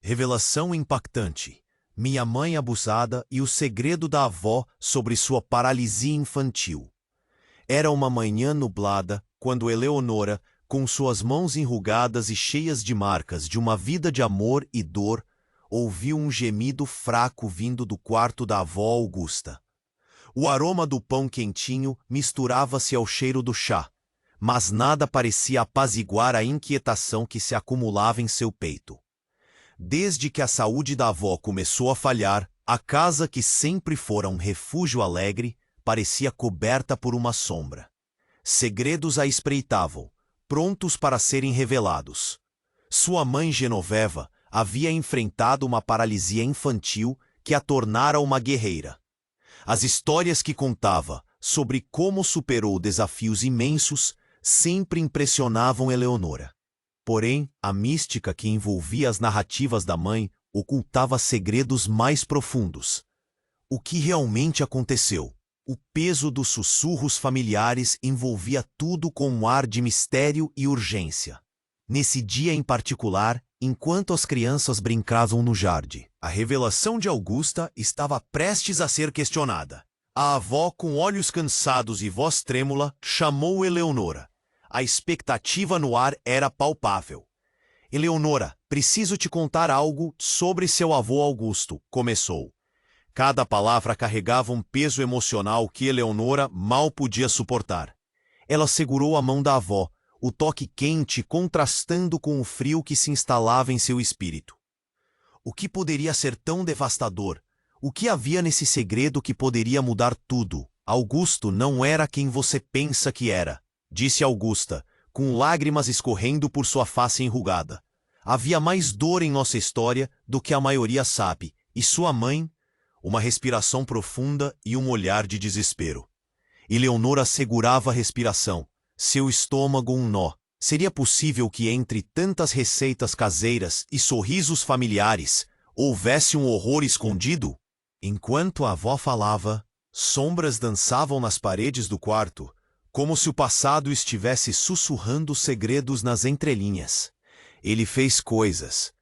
Revelação impactante. Minha mãe abusada e o segredo da avó sobre sua paralisia infantil. Era uma manhã nublada, quando Eleonora, com suas mãos enrugadas e cheias de marcas de uma vida de amor e dor, ouviu um gemido fraco vindo do quarto da avó Augusta. O aroma do pão quentinho misturava-se ao cheiro do chá, mas nada parecia apaziguar a inquietação que se acumulava em seu peito. Desde que a saúde da avó começou a falhar, a casa que sempre fora um refúgio alegre parecia coberta por uma sombra. Segredos a espreitavam, prontos para serem revelados. Sua mãe Genoveva havia enfrentado uma paralisia infantil que a tornara uma guerreira. As histórias que contava sobre como superou desafios imensos sempre impressionavam Eleonora. Porém, a mística que envolvia as narrativas da mãe ocultava segredos mais profundos. O que realmente aconteceu? O peso dos sussurros familiares envolvia tudo com um ar de mistério e urgência. Nesse dia em particular, enquanto as crianças brincavam no jardim, a revelação de Augusta estava prestes a ser questionada. A avó, com olhos cansados e voz trêmula, chamou Eleonora. A expectativa no ar era palpável. Eleonora, preciso te contar algo sobre seu avô Augusto, começou. Cada palavra carregava um peso emocional que Eleonora mal podia suportar. Ela segurou a mão da avó, o toque quente contrastando com o frio que se instalava em seu espírito. O que poderia ser tão devastador? O que havia nesse segredo que poderia mudar tudo? Augusto não era quem você pensa que era, disse Augusta, com lágrimas escorrendo por sua face enrugada. Havia mais dor em nossa história do que a maioria sabe, e sua mãe, uma respiração profunda e um olhar de desespero. Eleonora segurava a respiração, seu estômago um nó. Seria possível que entre tantas receitas caseiras e sorrisos familiares houvesse um horror escondido? Enquanto a avó falava, sombras dançavam nas paredes do quarto, como se o passado estivesse sussurrando segredos nas entrelinhas. Ele fez coisas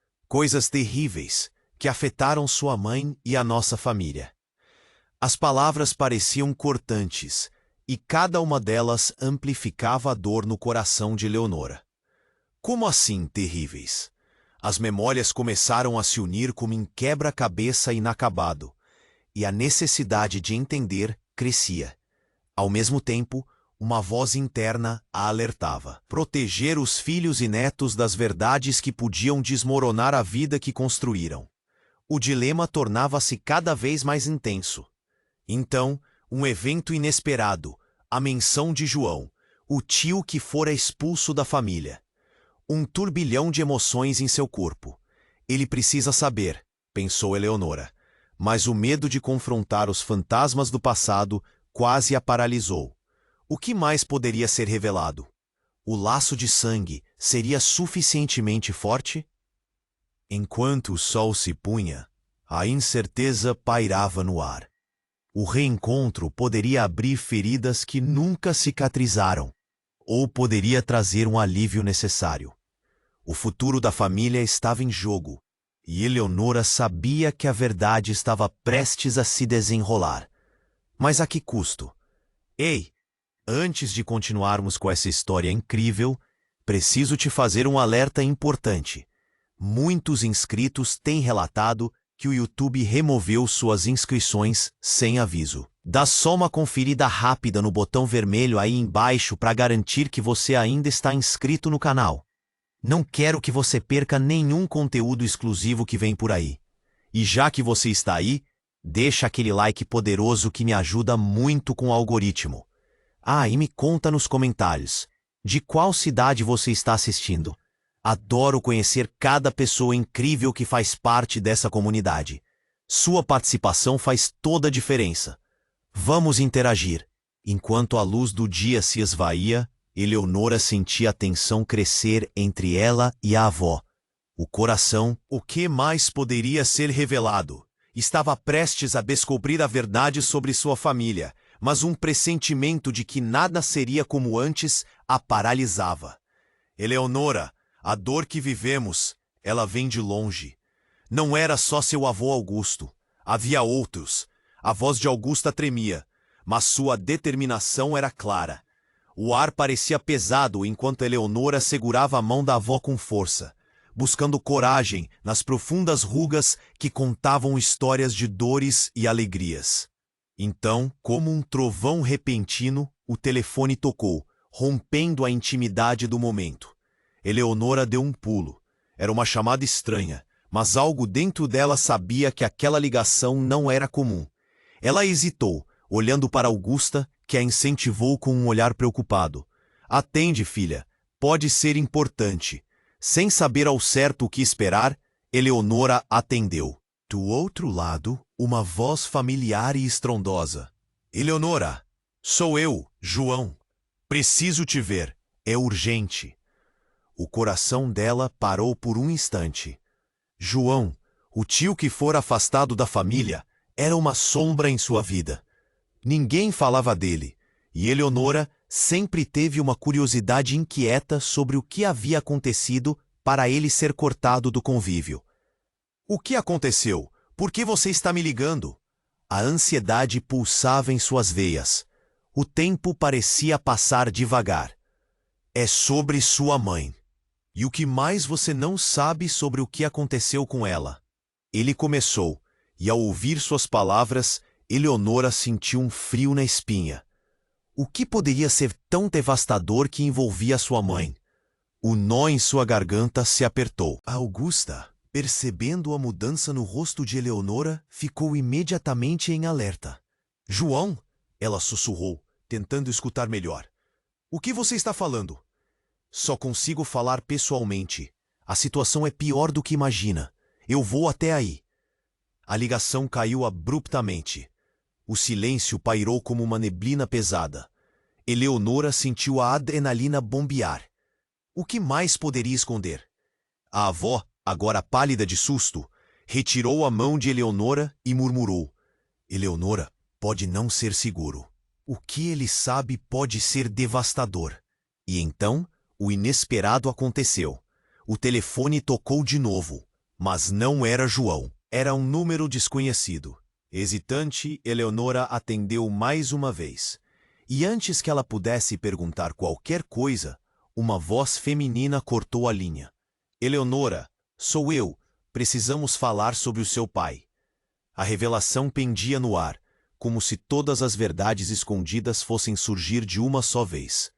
terríveis, que afetaram sua mãe e a nossa família. As palavras pareciam cortantes, e cada uma delas amplificava a dor no coração de Eleonora. Como assim terríveis? As memórias começaram a se unir como em quebra-cabeça inacabado, e a necessidade de entender crescia. Ao mesmo tempo, uma voz interna a alertava. Proteger os filhos e netos das verdades que podiam desmoronar a vida que construíram. O dilema tornava-se cada vez mais intenso. Então, um evento inesperado, a menção de João, o tio que fora expulso da família. Um turbilhão de emoções em seu corpo. Ele precisa saber, pensou Eleonora, mas o medo de confrontar os fantasmas do passado quase a paralisou. O que mais poderia ser revelado? O laço de sangue seria suficientemente forte? Enquanto o sol se punha, a incerteza pairava no ar. O reencontro poderia abrir feridas que nunca cicatrizaram, ou poderia trazer um alívio necessário. O futuro da família estava em jogo, e Eleonora sabia que a verdade estava prestes a se desenrolar. Mas a que custo? Ei! Antes de continuarmos com essa história incrível, preciso te fazer um alerta importante. Muitos inscritos têm relatado que o YouTube removeu suas inscrições sem aviso. Dá só uma conferida rápida no botão vermelho aí embaixo para garantir que você ainda está inscrito no canal. Não quero que você perca nenhum conteúdo exclusivo que vem por aí. E já que você está aí, deixa aquele like poderoso que me ajuda muito com o algoritmo. Ah, e me conta nos comentários, de qual cidade você está assistindo? Adoro conhecer cada pessoa incrível que faz parte dessa comunidade. Sua participação faz toda a diferença. Vamos interagir. Enquanto a luz do dia se esvaía, Eleonora sentia a tensão crescer entre ela e a avó. O coração, o que mais poderia ser revelado? Estava prestes a descobrir a verdade sobre sua família, mas um pressentimento de que nada seria como antes a paralisava. Eleonora, a dor que vivemos, ela vem de longe. Não era só seu avô Augusto. Havia outros. A voz de Augusta tremia, mas sua determinação era clara. O ar parecia pesado enquanto Eleonora segurava a mão da avó com força, buscando coragem nas profundas rugas que contavam histórias de dores e alegrias. Então, como um trovão repentino, o telefone tocou, rompendo a intimidade do momento. Eleonora deu um pulo. Era uma chamada estranha, mas algo dentro dela sabia que aquela ligação não era comum. Ela hesitou, olhando para Augusta, que a incentivou com um olhar preocupado. Atende, filha. Pode ser importante. Sem saber ao certo o que esperar, Eleonora atendeu. Do outro lado, uma voz familiar e estrondosa. Eleonora, sou eu, João. Preciso te ver. É urgente. O coração dela parou por um instante. João, o tio que fora afastado da família, era uma sombra em sua vida. Ninguém falava dele, e Eleonora sempre teve uma curiosidade inquieta sobre o que havia acontecido para ele ser cortado do convívio. O que aconteceu? Por que você está me ligando? A ansiedade pulsava em suas veias. O tempo parecia passar devagar. É sobre sua mãe. E o que mais você não sabe sobre o que aconteceu com ela? Ele começou, e ao ouvir suas palavras, Eleonora sentiu um frio na espinha. O que poderia ser tão devastador que envolvia sua mãe? O nó em sua garganta se apertou. Augusta, percebendo a mudança no rosto de Eleonora, ficou imediatamente em alerta. João, ela sussurrou, tentando escutar melhor. O que você está falando? Só consigo falar pessoalmente. A situação é pior do que imagina. Eu vou até aí. A ligação caiu abruptamente. O silêncio pairou como uma neblina pesada. Eleonora sentiu a adrenalina bombear. O que mais poderia esconder? A avó, agora pálida de susto, retirou a mão de Eleonora e murmurou. Eleonora, pode não ser seguro. O que ele sabe pode ser devastador. E então, o inesperado aconteceu. O telefone tocou de novo, mas não era João. Era um número desconhecido. Hesitante, Eleonora atendeu mais uma vez. E antes que ela pudesse perguntar qualquer coisa, uma voz feminina cortou a linha. Eleonora, sou eu. Precisamos falar sobre o seu pai. A revelação pendia no ar, como se todas as verdades escondidas fossem surgir de uma só vez.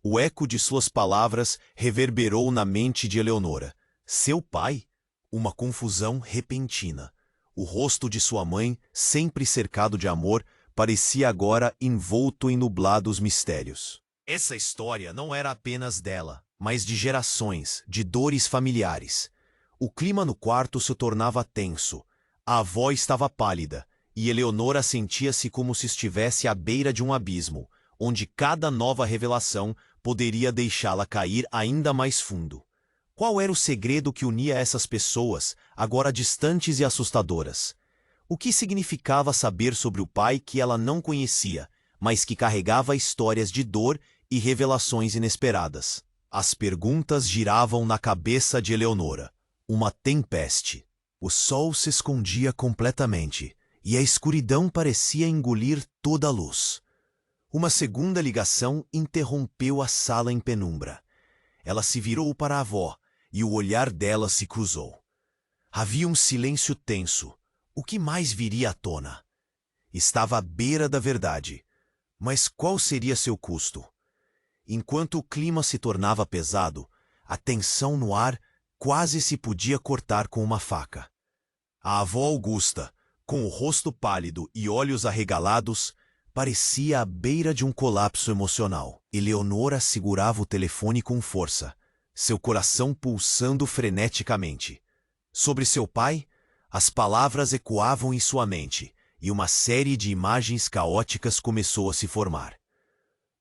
O eco de suas palavras reverberou na mente de Eleonora. Seu pai? Uma confusão repentina. O rosto de sua mãe, sempre cercado de amor, parecia agora envolto em nublados mistérios. Essa história não era apenas dela, mas de gerações, de dores familiares. O clima no quarto se tornava tenso. A avó estava pálida, e Eleonora sentia-se como se estivesse à beira de um abismo, onde cada nova revelação poderia deixá-la cair ainda mais fundo. Qual era o segredo que unia essas pessoas, agora distantes e assustadoras? O que significava saber sobre o pai que ela não conhecia, mas que carregava histórias de dor e revelações inesperadas? As perguntas giravam na cabeça de Eleonora. Uma tempeste. O sol se escondia completamente, e a escuridão parecia engolir toda a luz. Uma segunda ligação interrompeu a sala em penumbra. Ela se virou para a avó, e o olhar dela se cruzou. Havia um silêncio tenso. O que mais viria à tona? Estava à beira da verdade. Mas qual seria seu custo? Enquanto o clima se tornava pesado, a tensão no ar quase se podia cortar com uma faca. A avó Augusta, com o rosto pálido e olhos arregalados, parecia à beira de um colapso emocional. Eleonora segurava o telefone com força, seu coração pulsando freneticamente. Sobre seu pai, as palavras ecoavam em sua mente, e uma série de imagens caóticas começou a se formar.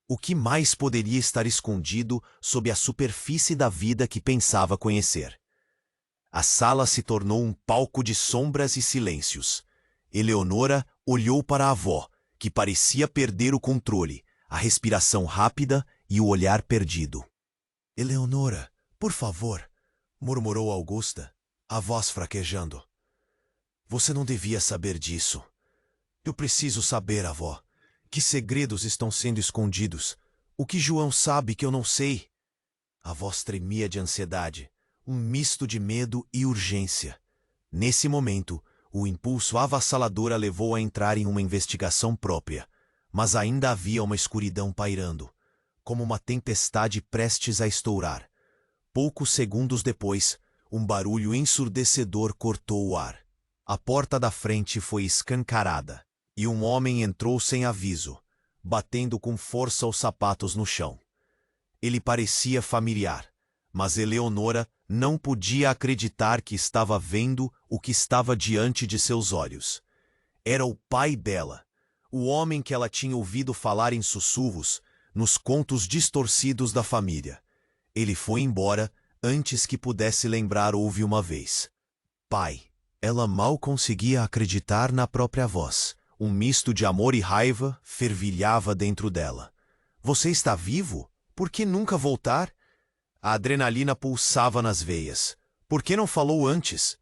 O que mais poderia estar escondido sob a superfície da vida que pensava conhecer? A sala se tornou um palco de sombras e silêncios. Eleonora olhou para a avó, que parecia perder o controle, a respiração rápida e o olhar perdido. Eleonora, por favor, murmurou Augusta. A voz fraquejando. Você não devia saber disso. Eu preciso saber, avó. Que segredos estão sendo escondidos? O que João sabe que eu não sei? A voz tremia de ansiedade, um misto de medo e urgência. Nesse momento, o impulso avassalador a levou a entrar em uma investigação própria, mas ainda havia uma escuridão pairando, como uma tempestade prestes a estourar. Poucos segundos depois, um barulho ensurdecedor cortou o ar. A porta da frente foi escancarada, e um homem entrou sem aviso, batendo com força os sapatos no chão. Ele parecia familiar, mas Eleonora não podia acreditar que estava vendo o que estava diante de seus olhos. Era o pai dela, o homem que ela tinha ouvido falar em sussurros, nos contos distorcidos da família. Ele foi embora antes que pudesse lembrar houve uma vez. Pai. Ela mal conseguia acreditar na própria voz. Um misto de amor e raiva fervilhava dentro dela. Você está vivo? Por que nunca voltar? A adrenalina pulsava nas veias. Por que não falou antes?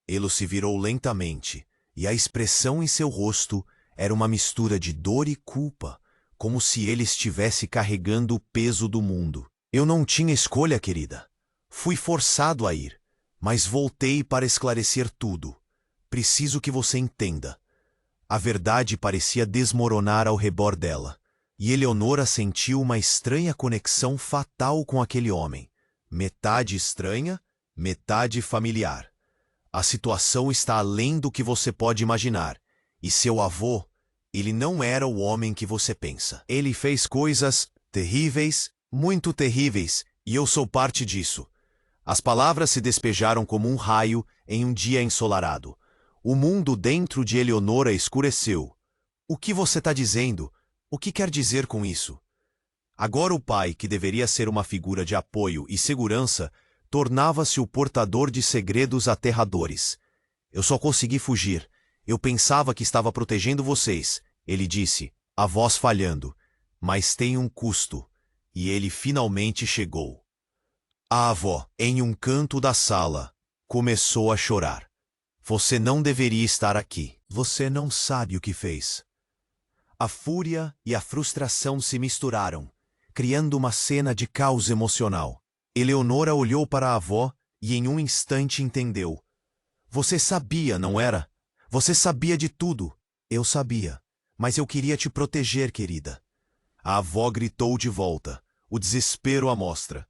Ele se virou lentamente, e a expressão em seu rosto era uma mistura de dor e culpa, como se ele estivesse carregando o peso do mundo. Eu não tinha escolha, querida. Fui forçado a ir, mas voltei para esclarecer tudo. Preciso que você entenda. A verdade parecia desmoronar ao redor dela, e Eleonora sentiu uma estranha conexão fatal com aquele homem. Metade estranha, metade familiar. A situação está além do que você pode imaginar, e seu avô, ele não era o homem que você pensa. Ele fez coisas terríveis, muito terríveis, e eu sou parte disso. As palavras se despejaram como um raio em um dia ensolarado. O mundo dentro de Eleonora escureceu. O que você está dizendo? O que quer dizer com isso? Agora o pai, que deveria ser uma figura de apoio e segurança, tornava-se o portador de segredos aterradores. Eu só consegui fugir. Eu pensava que estava protegendo vocês, ele disse, a voz falhando. Mas tem um custo. E ele finalmente chegou. A avó, em um canto da sala, começou a chorar. Você não deveria estar aqui. Você não sabe o que fez. A fúria e a frustração se misturaram, criando uma cena de caos emocional. Eleonora olhou para a avó e em um instante entendeu. Você sabia, não era? Você sabia de tudo. Eu sabia, mas eu queria te proteger, querida. A avó gritou de volta, o desespero à mostra.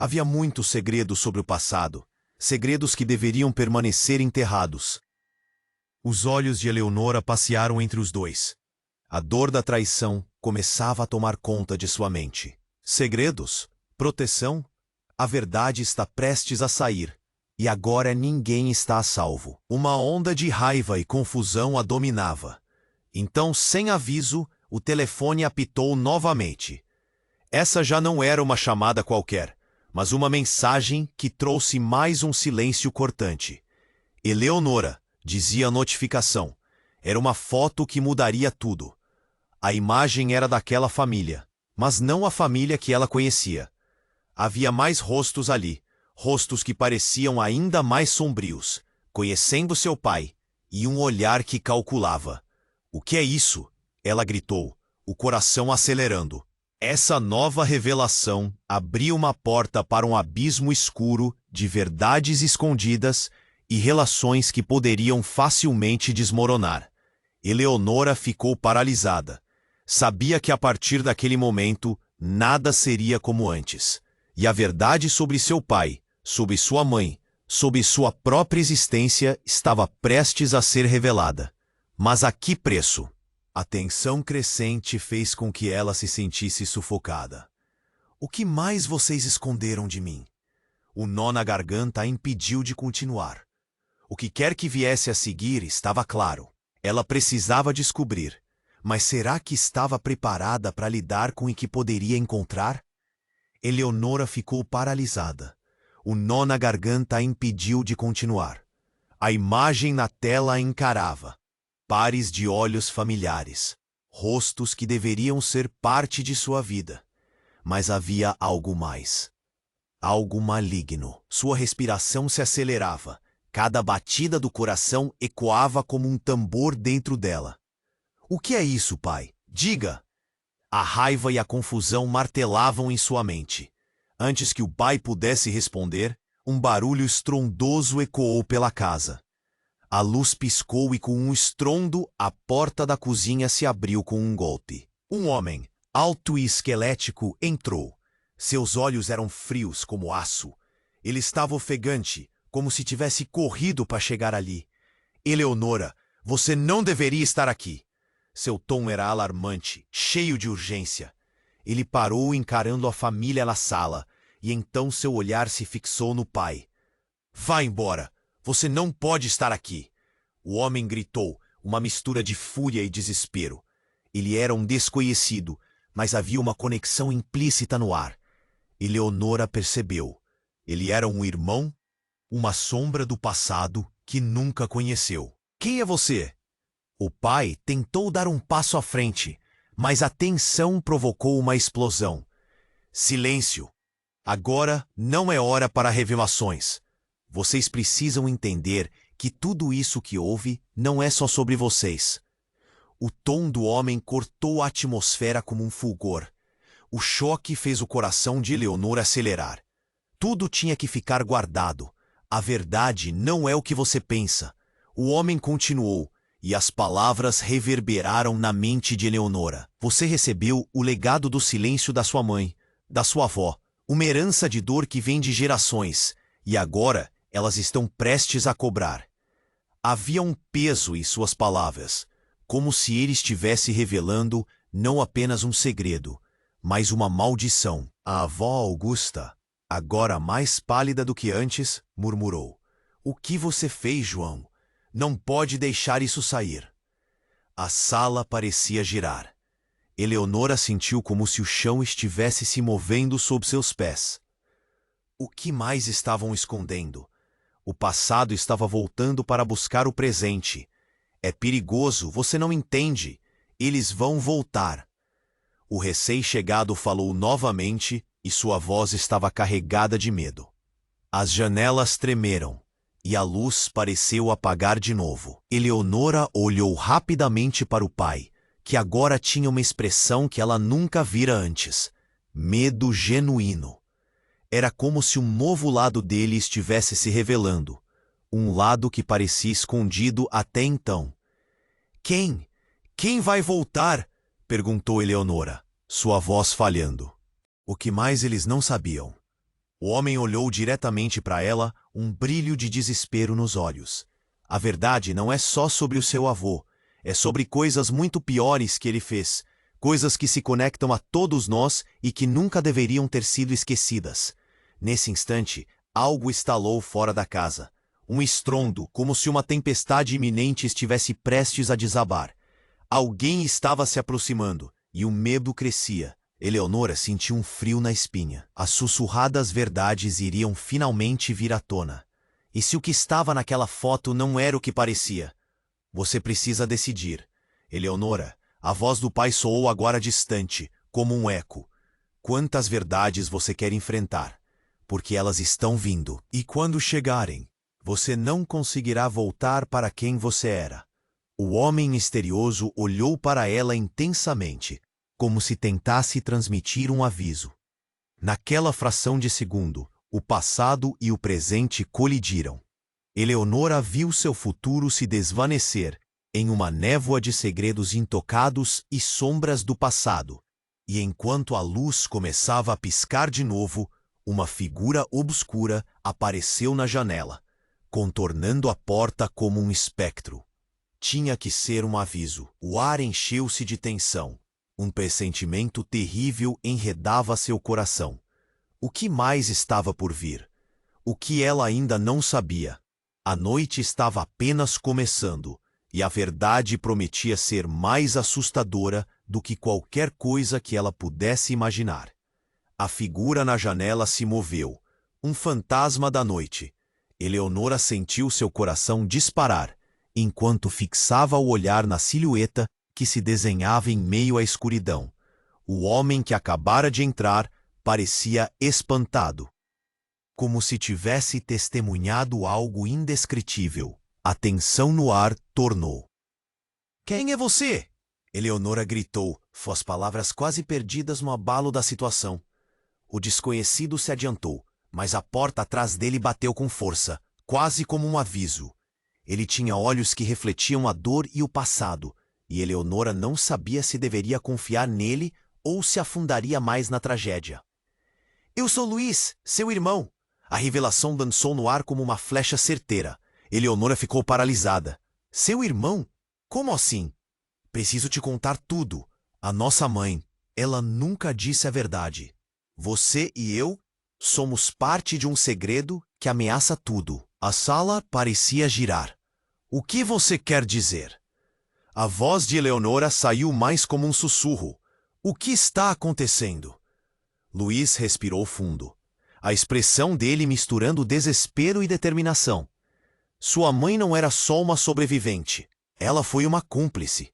Havia muitos segredos sobre o passado, segredos que deveriam permanecer enterrados. Os olhos de Eleonora passearam entre os dois. A dor da traição começava a tomar conta de sua mente. Segredos? Proteção? A verdade está prestes a sair, e agora ninguém está a salvo. Uma onda de raiva e confusão a dominava. Então, sem aviso, o telefone apitou novamente. Essa já não era uma chamada qualquer, mas uma mensagem que trouxe mais um silêncio cortante. Eleonora, dizia a notificação. Era uma foto que mudaria tudo. A imagem era daquela família, mas não a família que ela conhecia. Havia mais rostos ali, rostos que pareciam ainda mais sombrios, conhecendo seu pai, e um olhar que calculava. O que é isso? Ela gritou, o coração acelerando. Essa nova revelação abriu uma porta para um abismo escuro de verdades escondidas e relações que poderiam facilmente desmoronar. Eleonora ficou paralisada. Sabia que a partir daquele momento nada seria como antes. E a verdade sobre seu pai, sobre sua mãe, sobre sua própria existência estava prestes a ser revelada. Mas a que preço? A tensão crescente fez com que ela se sentisse sufocada. O que mais vocês esconderam de mim? O nó na garganta a impediu de continuar. O que quer que viesse a seguir estava claro. Ela precisava descobrir. Mas será que estava preparada para lidar com o que poderia encontrar? Eleonora ficou paralisada. O nó na garganta a impediu de continuar. A imagem na tela a encarava. Pares de olhos familiares, rostos que deveriam ser parte de sua vida. Mas havia algo mais. Algo maligno. Sua respiração se acelerava. Cada batida do coração ecoava como um tambor dentro dela. O que é isso, pai? Diga! A raiva e a confusão martelavam em sua mente. Antes que o pai pudesse responder, um barulho estrondoso ecoou pela casa. A luz piscou e, com um estrondo, a porta da cozinha se abriu com um golpe. Um homem, alto e esquelético, entrou. Seus olhos eram frios como aço. Ele estava ofegante, como se tivesse corrido para chegar ali. Eleonora, você não deveria estar aqui. Seu tom era alarmante, cheio de urgência. Ele parou encarando a família na sala, e então seu olhar se fixou no pai. Vá embora! Você não pode estar aqui! O homem gritou, uma mistura de fúria e desespero. Ele era um desconhecido, mas havia uma conexão implícita no ar. Eleonora percebeu. Ele era um irmão, uma sombra do passado que nunca conheceu. Quem é você? O pai tentou dar um passo à frente, mas a tensão provocou uma explosão. Silêncio! Agora não é hora para revelações. Vocês precisam entender que tudo isso que houve não é só sobre vocês. O tom do homem cortou a atmosfera como um fulgor. O choque fez o coração de Eleonora acelerar. Tudo tinha que ficar guardado. A verdade não é o que você pensa. O homem continuou, e as palavras reverberaram na mente de Eleonora. Você recebeu o legado do silêncio da sua mãe, da sua avó, uma herança de dor que vem de gerações, e agora elas estão prestes a cobrar. Havia um peso em suas palavras, como se ele estivesse revelando não apenas um segredo, mas uma maldição. A avó Augusta, agora mais pálida do que antes, murmurou. O que você fez, João? Não pode deixar isso sair. A sala parecia girar. Eleonora sentiu como se o chão estivesse se movendo sob seus pés. O que mais estavam escondendo? O passado estava voltando para buscar o presente. É perigoso, você não entende. Eles vão voltar. O recém-chegado falou novamente e sua voz estava carregada de medo. As janelas tremeram e a luz pareceu apagar de novo. Eleonora olhou rapidamente para o pai, que agora tinha uma expressão que ela nunca vira antes. Medo genuíno. Era como se um novo lado dele estivesse se revelando. Um lado que parecia escondido até então. Quem? Quem vai voltar? Perguntou Eleonora, sua voz falhando. O que mais eles não sabiam? O homem olhou diretamente para ela, um brilho de desespero nos olhos. A verdade não é só sobre o seu avô. É sobre coisas muito piores que ele fez. Coisas que se conectam a todos nós e que nunca deveriam ter sido esquecidas. Nesse instante, algo estalou fora da casa. Um estrondo, como se uma tempestade iminente estivesse prestes a desabar. Alguém estava se aproximando, e o medo crescia. Eleonora sentiu um frio na espinha. As sussurradas verdades iriam finalmente vir à tona. E se o que estava naquela foto não era o que parecia? Você precisa decidir. Eleonora, a voz do pai soou agora distante, como um eco. Quantas verdades você quer enfrentar? Porque elas estão vindo. E quando chegarem, você não conseguirá voltar para quem você era. O homem misterioso olhou para ela intensamente, como se tentasse transmitir um aviso. Naquela fração de segundo, o passado e o presente colidiram. Eleonora viu seu futuro se desvanecer em uma névoa de segredos intocados e sombras do passado, e enquanto a luz começava a piscar de novo, uma figura obscura apareceu na janela, contornando a porta como um espectro. Tinha que ser um aviso. O ar encheu-se de tensão. Um pressentimento terrível enredava seu coração. O que mais estava por vir? O que ela ainda não sabia? A noite estava apenas começando, e a verdade prometia ser mais assustadora do que qualquer coisa que ela pudesse imaginar. A figura na janela se moveu, um fantasma da noite. Eleonora sentiu seu coração disparar, enquanto fixava o olhar na silhueta que se desenhava em meio à escuridão. O homem que acabara de entrar parecia espantado. como se tivesse testemunhado algo indescritível. A tensão no ar tornou. Quem é você? Eleonora gritou, suas palavras quase perdidas no abalo da situação. O desconhecido se adiantou, mas a porta atrás dele bateu com força, quase como um aviso. Ele tinha olhos que refletiam a dor e o passado, e Eleonora não sabia se deveria confiar nele ou se afundaria mais na tragédia. Eu sou Luiz, seu irmão. A revelação dançou no ar como uma flecha certeira. Eleonora ficou paralisada. Seu irmão? Como assim? Preciso te contar tudo. A nossa mãe, ela nunca disse a verdade. Você e eu somos parte de um segredo que ameaça tudo. A sala parecia girar. O que você quer dizer? A voz de Eleonora saiu mais como um sussurro. O que está acontecendo? Luiz respirou fundo. A expressão dele misturando desespero e determinação. Sua mãe não era só uma sobrevivente. Ela foi uma cúmplice.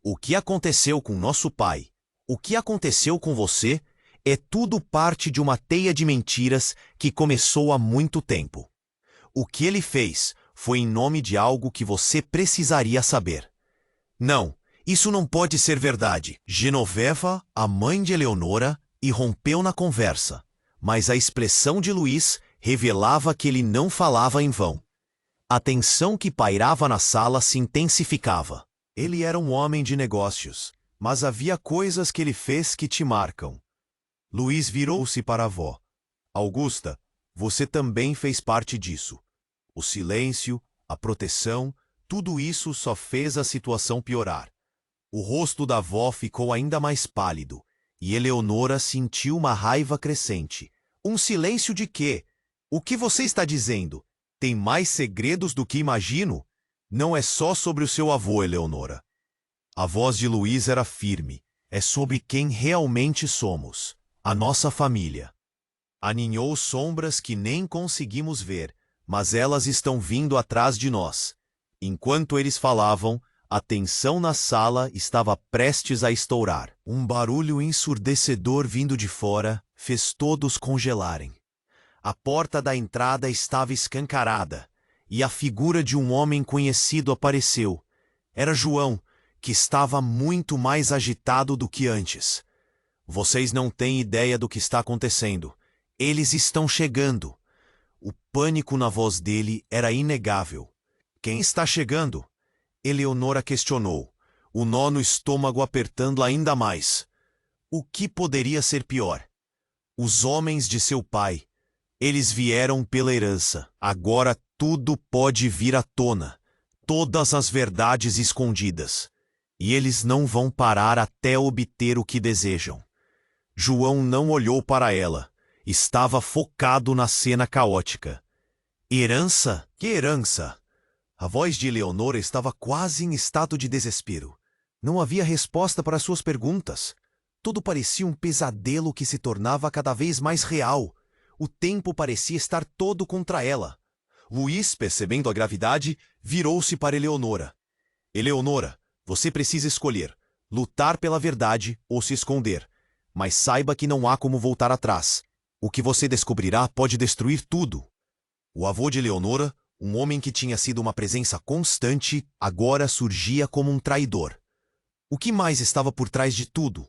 O que aconteceu com nosso pai, o que aconteceu com você, é tudo parte de uma teia de mentiras que começou há muito tempo. O que ele fez foi em nome de algo que você precisaria saber. Não, isso não pode ser verdade. Genoveva, a mãe de Eleonora, irrompeu na conversa, mas a expressão de Luiz revelava que ele não falava em vão. A tensão que pairava na sala se intensificava. Ele era um homem de negócios, mas havia coisas que ele fez que te marcam. Luiz virou-se para a avó. Augusta, você também fez parte disso. O silêncio, a proteção, tudo isso só fez a situação piorar. O rosto da avó ficou ainda mais pálido, e Eleonora sentiu uma raiva crescente. Um silêncio de quê? O que você está dizendo? Tem mais segredos do que imagino? Não é só sobre o seu avô, Eleonora. A voz de Luiz era firme. É sobre quem realmente somos. A nossa família. Aninhou sombras que nem conseguimos ver, mas elas estão vindo atrás de nós. Enquanto eles falavam, a tensão na sala estava prestes a estourar. Um barulho ensurdecedor vindo de fora fez todos congelarem. A porta da entrada estava escancarada, e a figura de um homem conhecido apareceu. Era João, que estava muito mais agitado do que antes. Vocês não têm ideia do que está acontecendo. Eles estão chegando. O pânico na voz dele era inegável. Quem está chegando? Eleonora questionou, o nó no estômago apertando ainda mais. O que poderia ser pior? Os homens de seu pai. Eles vieram pela herança. Agora tudo pode vir à tona. Todas as verdades escondidas. E eles não vão parar até obter o que desejam. João não olhou para ela. Estava focado na cena caótica. Herança? Que herança? A voz de Eleonora estava quase em estado de desespero. Não havia resposta para suas perguntas. Tudo parecia um pesadelo que se tornava cada vez mais real. O tempo parecia estar todo contra ela. Luiz, percebendo a gravidade, virou-se para Eleonora. Eleonora, você precisa escolher, lutar pela verdade ou se esconder. Mas saiba que não há como voltar atrás. O que você descobrirá pode destruir tudo. O avô de Eleonora, um homem que tinha sido uma presença constante, agora surgia como um traidor. O que mais estava por trás de tudo?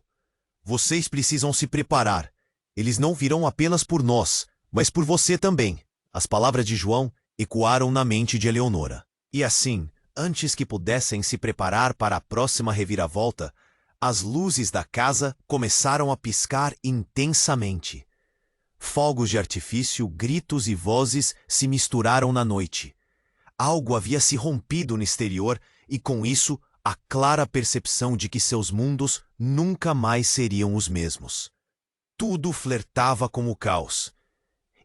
Vocês precisam se preparar. Eles não virão apenas por nós, mas por você também. As palavras de João ecoaram na mente de Eleonora. E assim, antes que pudessem se preparar para a próxima reviravolta, as luzes da casa começaram a piscar intensamente. Fogos de artifício, gritos e vozes se misturaram na noite. Algo havia se rompido no exterior e, com isso, a clara percepção de que seus mundos nunca mais seriam os mesmos. Tudo flertava com o caos.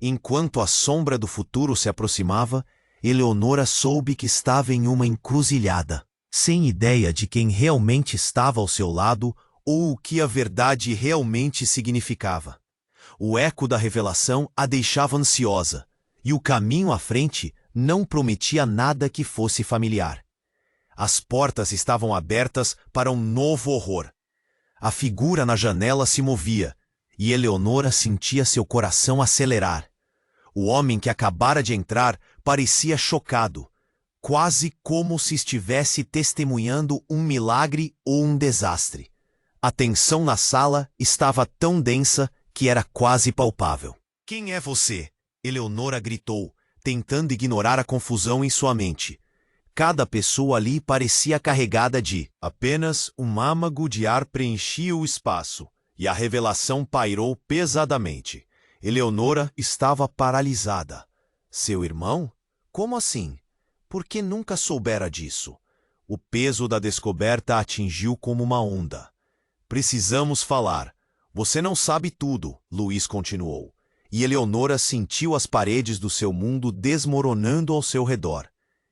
Enquanto a sombra do futuro se aproximava, Eleonora soube que estava em uma encruzilhada, sem ideia de quem realmente estava ao seu lado ou o que a verdade realmente significava. O eco da revelação a deixava ansiosa, e o caminho à frente não prometia nada que fosse familiar. As portas estavam abertas para um novo horror. A figura na janela se movia, e Eleonora sentia seu coração acelerar. O homem que acabara de entrar parecia chocado, quase como se estivesse testemunhando um milagre ou um desastre. A tensão na sala estava tão densa que era quase palpável. "Quem é você?" Eleonora gritou, tentando ignorar a confusão em sua mente. Cada pessoa ali parecia carregada de apenas um âmago de ar preenchia o espaço, e a revelação pairou pesadamente. Eleonora estava paralisada. Seu irmão? Como assim? Por que nunca soubera disso? O peso da descoberta a atingiu como uma onda. Precisamos falar. Você não sabe tudo, Luiz continuou. E Eleonora sentiu as paredes do seu mundo desmoronando ao seu redor.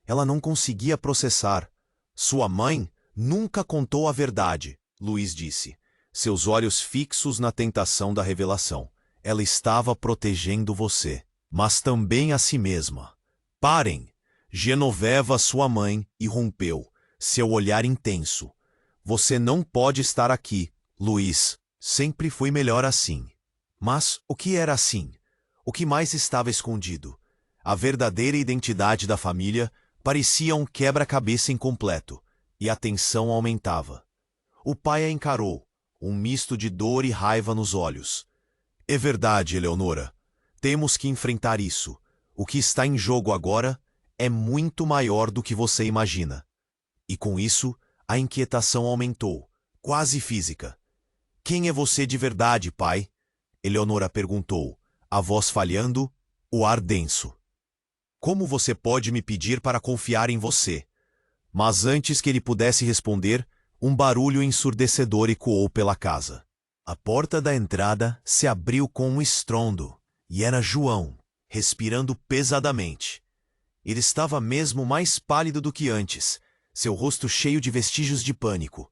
Ela não conseguia processar. Sua mãe nunca contou a verdade, Luiz disse, seus olhos fixos na tentação da revelação. Ela estava protegendo você, mas também a si mesma. Parem! Genoveva, sua mãe, irrompeu, seu olhar intenso. Você não pode estar aqui, Luiz. Sempre foi melhor assim. Mas o que era assim? O que mais estava escondido? A verdadeira identidade da família parecia um quebra-cabeça incompleto, e a tensão aumentava. O pai a encarou, um misto de dor e raiva nos olhos. É verdade, Eleonora. Temos que enfrentar isso. O que está em jogo agora é muito maior do que você imagina. E com isso, a inquietação aumentou, quase física. Quem é você de verdade, pai? Eleonora perguntou, a voz falhando, o ar denso. Como você pode me pedir para confiar em você? Mas antes que ele pudesse responder, um barulho ensurdecedor ecoou pela casa. A porta da entrada se abriu com um estrondo, e era João, respirando pesadamente. Ele estava mesmo mais pálido do que antes, seu rosto cheio de vestígios de pânico.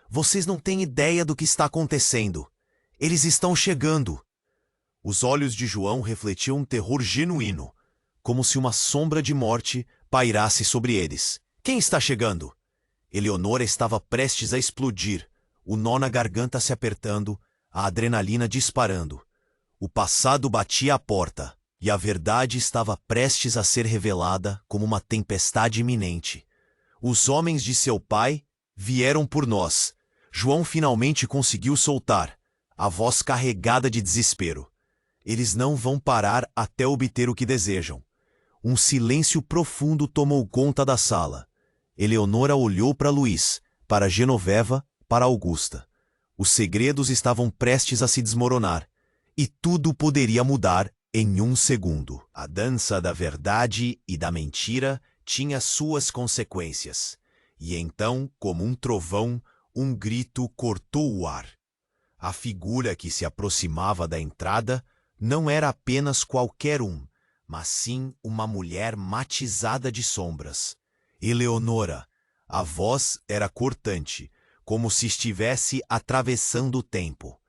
Vocês não têm ideia do que está acontecendo. Eles estão chegando. Os olhos de João refletiam um terror genuíno, como se uma sombra de morte pairasse sobre eles. Quem está chegando? Eleonora estava prestes a explodir, o nó na garganta se apertando, a adrenalina disparando. O passado batia à porta, e a verdade estava prestes a ser revelada como uma tempestade iminente. Os homens de seu pai vieram por nós. João finalmente conseguiu soltar, a voz carregada de desespero. Eles não vão parar até obter o que desejam. Um silêncio profundo tomou conta da sala. Eleonora olhou para Luiz, para Genoveva, para Augusta. Os segredos estavam prestes a se desmoronar, e tudo poderia mudar em um segundo. A dança da verdade e da mentira tinha suas consequências. E então, como um trovão, um grito cortou o ar. A figura que se aproximava da entrada não era apenas qualquer um, mas sim uma mulher matizada de sombras. Eleonora. A voz era cortante, como se estivesse atravessando o tempo.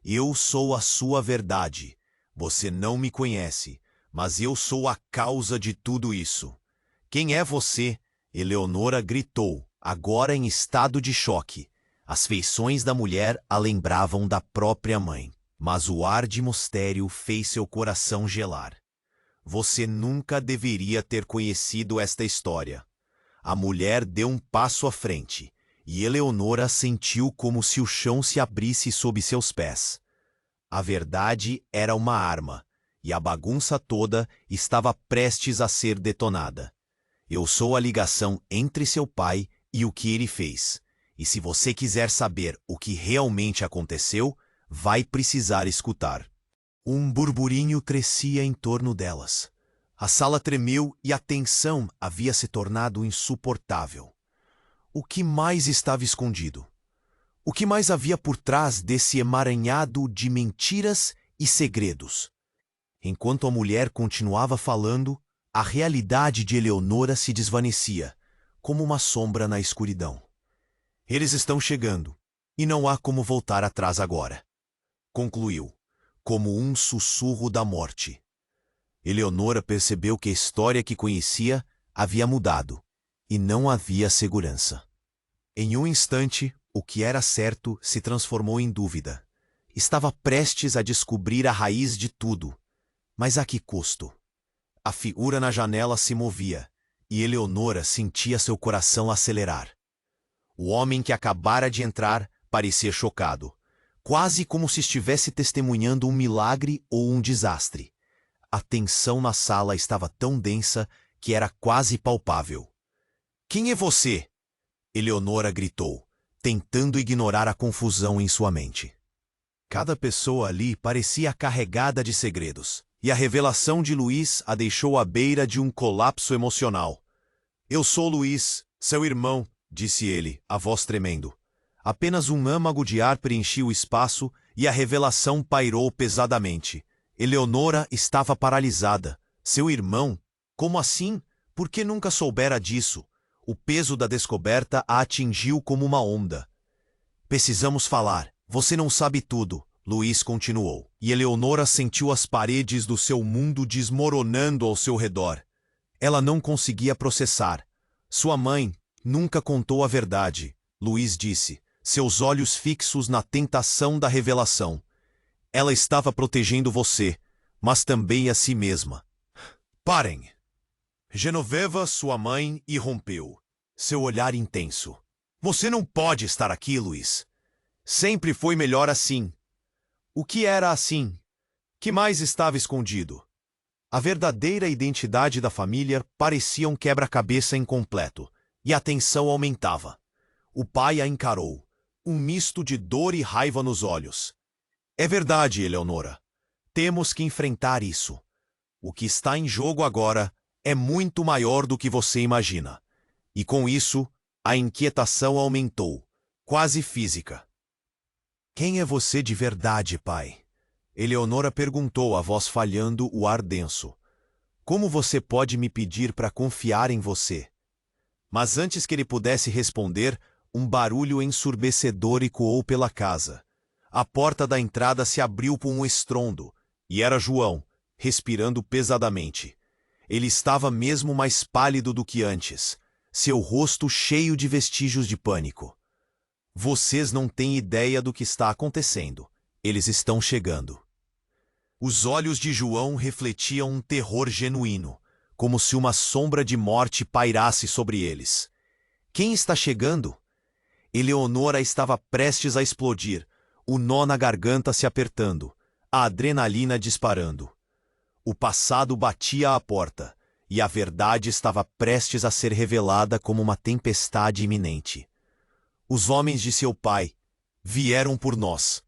Eu sou a sua verdade. Você não me conhece, mas eu sou a causa de tudo isso. Quem é você? Eleonora gritou, agora em estado de choque. As feições da mulher a lembravam da própria mãe, mas o ar de mistério fez seu coração gelar. Você nunca deveria ter conhecido esta história. A mulher deu um passo à frente, e Eleonora sentiu como se o chão se abrisse sob seus pés. A verdade era uma arma, e a bagunça toda estava prestes a ser detonada. Eu sou a ligação entre seu pai e o que ele fez. E se você quiser saber o que realmente aconteceu, vai precisar escutar. Um burburinho crescia em torno delas. A sala tremeu e a tensão havia se tornado insuportável. O que mais estava escondido? O que mais havia por trás desse emaranhado de mentiras e segredos? Enquanto a mulher continuava falando, a realidade de Eleonora se desvanecia, como uma sombra na escuridão. Eles estão chegando, e não há como voltar atrás agora. Concluiu, como um sussurro da morte. Eleonora percebeu que a história que conhecia havia mudado, e não havia segurança. Em um instante, o que era certo se transformou em dúvida. Estava prestes a descobrir a raiz de tudo. Mas a que custo? A figura na janela se movia, e Eleonora sentia seu coração acelerar. O homem que acabara de entrar parecia chocado, quase como se estivesse testemunhando um milagre ou um desastre. A tensão na sala estava tão densa que era quase palpável. "Quem é você?" Eleonora gritou, tentando ignorar a confusão em sua mente. Cada pessoa ali parecia carregada de segredos, e a revelação de Luiz a deixou à beira de um colapso emocional. "Eu sou Luiz, seu irmão", disse ele, a voz tremendo. Apenas um âmago de ar preenchia o espaço e a revelação pairou pesadamente. Eleonora estava paralisada. Seu irmão? Como assim? Por que nunca soubera disso? O peso da descoberta a atingiu como uma onda. "Precisamos falar. Você não sabe tudo", Luiz continuou. E Eleonora sentiu as paredes do seu mundo desmoronando ao seu redor. Ela não conseguia processar. "Sua mãe nunca contou a verdade", Luiz disse, seus olhos fixos na tentação da revelação. "Ela estava protegendo você, mas também a si mesma." "Parem!" Genoveva, sua mãe, irrompeu, seu olhar intenso. "Você não pode estar aqui, Luiz. Sempre foi melhor assim." O que era assim? Que mais estava escondido? A verdadeira identidade da família parecia um quebra-cabeça incompleto, e a tensão aumentava. O pai a encarou, um misto de dor e raiva nos olhos. "É verdade, Eleonora. Temos que enfrentar isso. O que está em jogo agora é muito maior do que você imagina." E com isso, a inquietação aumentou, quase física. "Quem é você de verdade, pai?" Eleonora perguntou, a voz falhando, o ar denso. "Como você pode me pedir para confiar em você?" Mas antes que ele pudesse responder, um barulho ensurdecedor ecoou pela casa. A porta da entrada se abriu com um estrondo, e era João, respirando pesadamente. Ele estava mesmo mais pálido do que antes, seu rosto cheio de vestígios de pânico. "Vocês não têm ideia do que está acontecendo. Eles estão chegando." Os olhos de João refletiam um terror genuíno, como se uma sombra de morte pairasse sobre eles. "Quem está chegando?" Eleonora estava prestes a explodir, o nó na garganta se apertando, a adrenalina disparando. O passado batia à porta, e a verdade estava prestes a ser revelada como uma tempestade iminente. "Os homens de seu pai vieram por nós."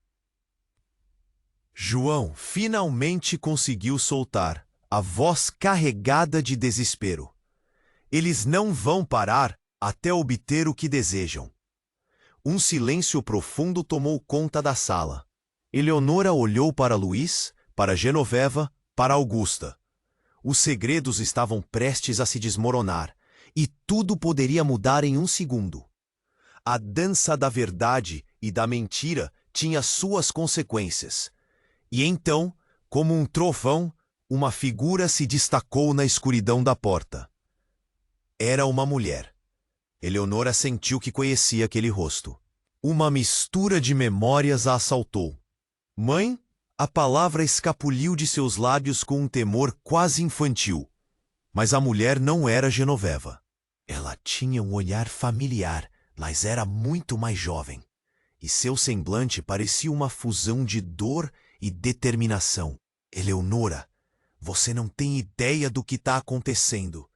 João finalmente conseguiu soltar, a voz carregada de desespero. "Eles não vão parar até obter o que desejam." Um silêncio profundo tomou conta da sala. Eleonora olhou para Luiz, para Genoveva, para Augusta. Os segredos estavam prestes a se desmoronar, e tudo poderia mudar em um segundo. A dança da verdade e da mentira tinha suas consequências. E então, como um trovão, uma figura se destacou na escuridão da porta. Era uma mulher. Eleonora sentiu que conhecia aquele rosto. Uma mistura de memórias a assaltou. "Mãe?" A palavra escapuliu de seus lábios com um temor quase infantil. Mas a mulher não era Genoveva. Ela tinha um olhar familiar, mas era muito mais jovem. E seu semblante parecia uma fusão de dor e determinação. "Eleonora, você não tem ideia do que está acontecendo."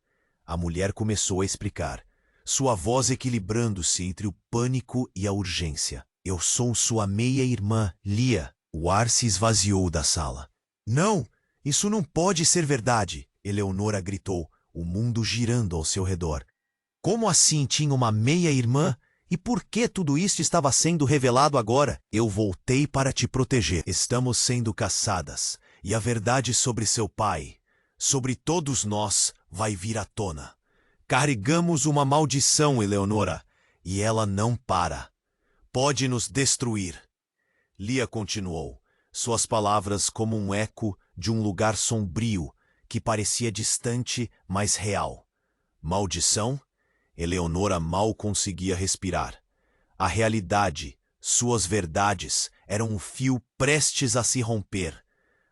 A mulher começou a explicar, sua voz equilibrando-se entre o pânico e a urgência. "Eu sou sua meia-irmã, Lia." O ar se esvaziou da sala. "Não, isso não pode ser verdade!" Eleonora gritou, o mundo girando ao seu redor. "Como assim tinha uma meia-irmã? E por que tudo isso estava sendo revelado agora?" "Eu voltei para te proteger. Estamos sendo caçadas, e a verdade sobre seu pai, sobre todos nós, vai vir à tona. Carregamos uma maldição, Eleonora, e ela não para. Pode nos destruir." Lia continuou, suas palavras como um eco de um lugar sombrio que parecia distante, mas real. "Maldição?" Eleonora mal conseguia respirar. A realidade, suas verdades, eram um fio prestes a se romper.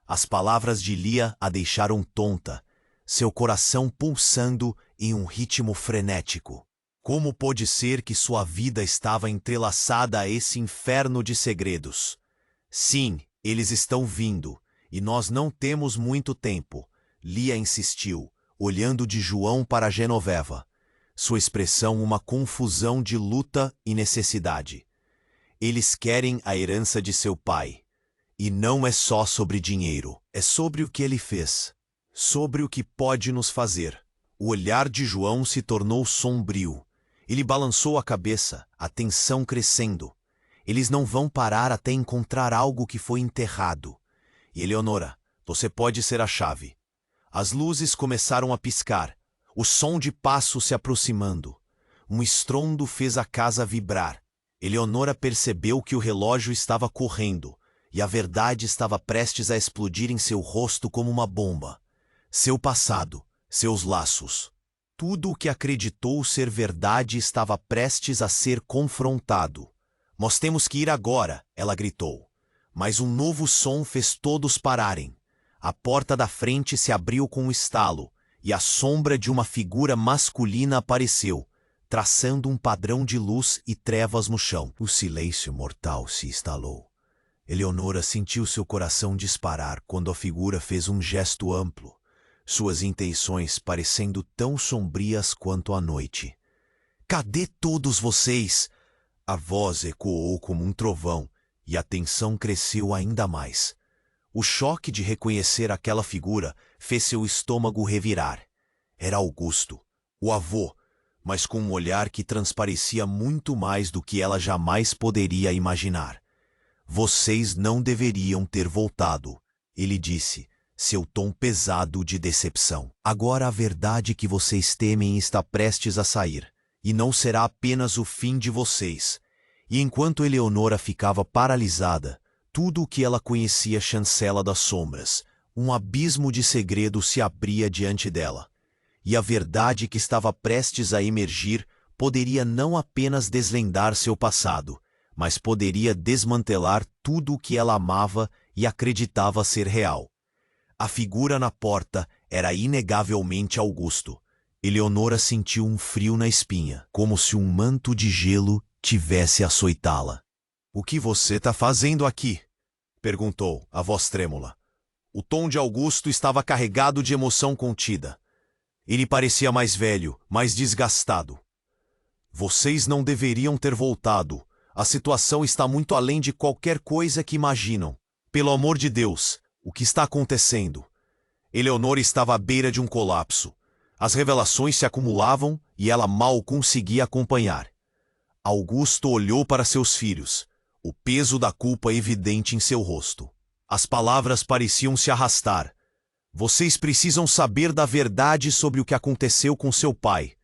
As palavras de Lia a deixaram tonta, seu coração pulsando em um ritmo frenético. Como pôde ser que sua vida estava entrelaçada a esse inferno de segredos? Sim, eles estão vindo, e nós não temos muito tempo, Lia insistiu, olhando de João para Genoveva. Sua expressão uma confusão de luta e necessidade. Eles querem a herança de seu pai. E não é só sobre dinheiro, é sobre o que ele fez. Sobre o que pode nos fazer. O olhar de João se tornou sombrio. Ele balançou a cabeça, a tensão crescendo. Eles não vão parar até encontrar algo que foi enterrado. E Eleonora, você pode ser a chave. As luzes começaram a piscar, o som de passos se aproximando. Um estrondo fez a casa vibrar. Eleonora percebeu que o relógio estava correndo, e a verdade estava prestes a explodir em seu rosto como uma bomba. Seu passado, seus laços. Tudo o que acreditou ser verdade estava prestes a ser confrontado. Nós temos que ir agora, ela gritou. Mas um novo som fez todos pararem. A porta da frente se abriu com um estalo, e a sombra de uma figura masculina apareceu, traçando um padrão de luz e trevas no chão. O silêncio mortal se instalou. Eleonora sentiu seu coração disparar quando a figura fez um gesto amplo, suas intenções parecendo tão sombrias quanto a noite. Cadê todos vocês? A voz ecoou como um trovão, e a tensão cresceu ainda mais. O choque de reconhecer aquela figura fez seu estômago revirar. Era Augusto, o avô, mas com um olhar que transparecia muito mais do que ela jamais poderia imaginar. Vocês não deveriam ter voltado, ele disse, seu tom pesado de decepção. Agora a verdade que vocês temem está prestes a sair, e não será apenas o fim de vocês. E enquanto Eleonora ficava paralisada, tudo o que ela conhecia chancela das sombras, um abismo de segredo se abria diante dela. E a verdade que estava prestes a emergir poderia não apenas desvendar seu passado, mas poderia desmantelar tudo o que ela amava e acreditava ser real. A figura na porta era inegavelmente Augusto. Eleonora sentiu um frio na espinha, como se um manto de gelo tivesse a açoitá-la. "O que você está fazendo aqui?" perguntou, a voz trêmula. O tom de Augusto estava carregado de emoção contida. Ele parecia mais velho, mais desgastado. "Vocês não deveriam ter voltado. A situação está muito além de qualquer coisa que imaginam. Pelo amor de Deus, o que está acontecendo?" Eleonora estava à beira de um colapso. As revelações se acumulavam e ela mal conseguia acompanhar. Augusto olhou para seus filhos, o peso da culpa evidente em seu rosto. As palavras pareciam se arrastar. "Vocês precisam saber da verdade sobre o que aconteceu com seu pai.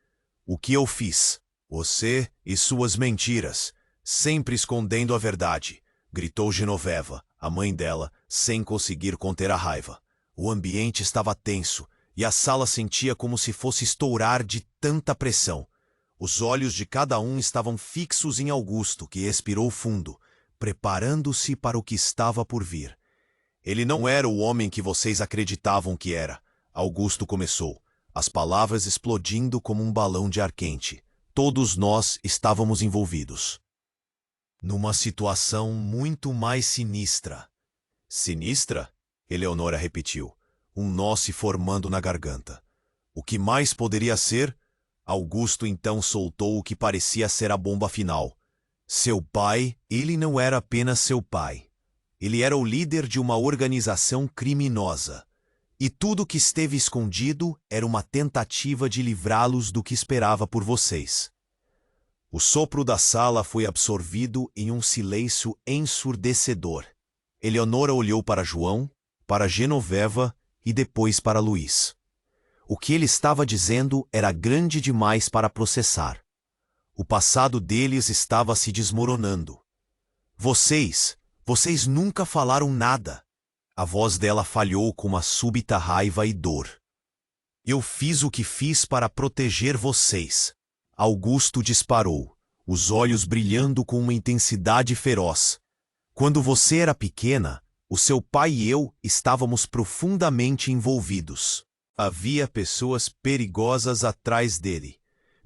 O que eu fiz. Você e suas mentiras, sempre escondendo a verdade", gritou Genoveva, a mãe dela, sem conseguir conter a raiva. O ambiente estava tenso, e a sala sentia como se fosse estourar de tanta pressão. Os olhos de cada um estavam fixos em Augusto, que expirou fundo, preparando-se para o que estava por vir. "Ele não era o homem que vocês acreditavam que era", Augusto começou, as palavras explodindo como um balão de ar quente. Todos nós estávamos envolvidos numa situação muito mais sinistra. "Sinistra?" Eleonora repetiu, um nó se formando na garganta. "O que mais poderia ser?" Augusto então soltou o que parecia ser a bomba final. Seu pai, ele não era apenas seu pai. Ele era o líder de uma organização criminosa. E tudo que esteve escondido era uma tentativa de livrá-los do que esperava por vocês. O sopro da sala foi absorvido em um silêncio ensurdecedor. Eleonora olhou para João, para Genoveva e depois para Luís. O que ele estava dizendo era grande demais para processar. O passado deles estava se desmoronando. Vocês nunca falaram nada." A voz dela falhou com uma súbita raiva e dor. "Eu fiz o que fiz para proteger vocês." Augusto disparou, os olhos brilhando com uma intensidade feroz. "Quando você era pequena, O seu pai e eu estávamos profundamente envolvidos. Havia pessoas perigosas atrás dele.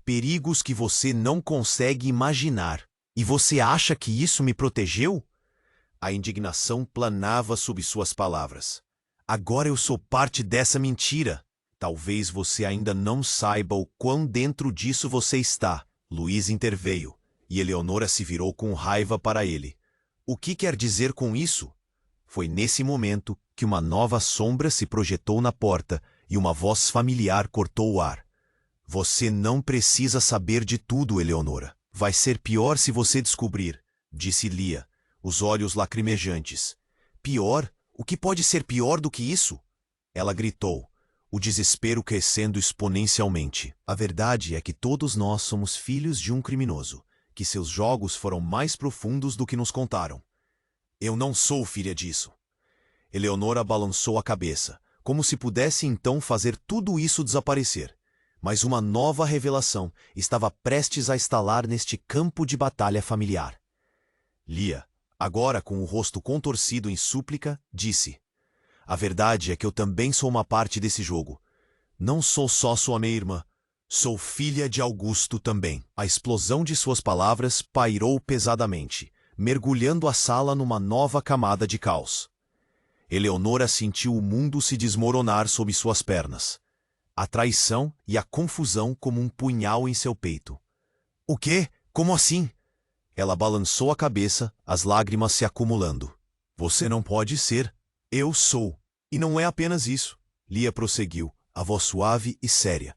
Perigos que você não consegue imaginar. E você acha que isso me protegeu? A indignação planava sob suas palavras. Agora eu sou parte dessa mentira. Talvez você ainda não saiba o quão dentro disso você está. Luiz interveio, e Eleonora se virou com raiva para ele. O que quer dizer com isso? Foi nesse momento que uma nova sombra se projetou na porta e uma voz familiar cortou o ar. Você não precisa saber de tudo, Eleonora. Vai ser pior se você descobrir, disse Lia, os olhos lacrimejantes. Pior? O que pode ser pior do que isso? Ela gritou, o desespero crescendo exponencialmente. A verdade é que todos nós somos filhos de um criminoso, que seus jogos foram mais profundos do que nos contaram. Eu não sou filha disso. Eleonora balançou a cabeça, como se pudesse então fazer tudo isso desaparecer. Mas uma nova revelação estava prestes a estalar neste campo de batalha familiar. Lia, agora com o rosto contorcido em súplica, disse: A verdade é que eu também sou uma parte desse jogo. Não sou só sua meia-irmã. Sou filha de Augusto também. A explosão de suas palavras pairou pesadamente, mergulhando a sala numa nova camada de caos. Eleonora sentiu o mundo se desmoronar sob suas pernas. A traição e a confusão como um punhal em seu peito. O quê? Como assim? Ela balançou a cabeça, as lágrimas se acumulando. Você não pode ser. Eu sou. E não é apenas isso. Lia prosseguiu, a voz suave e séria.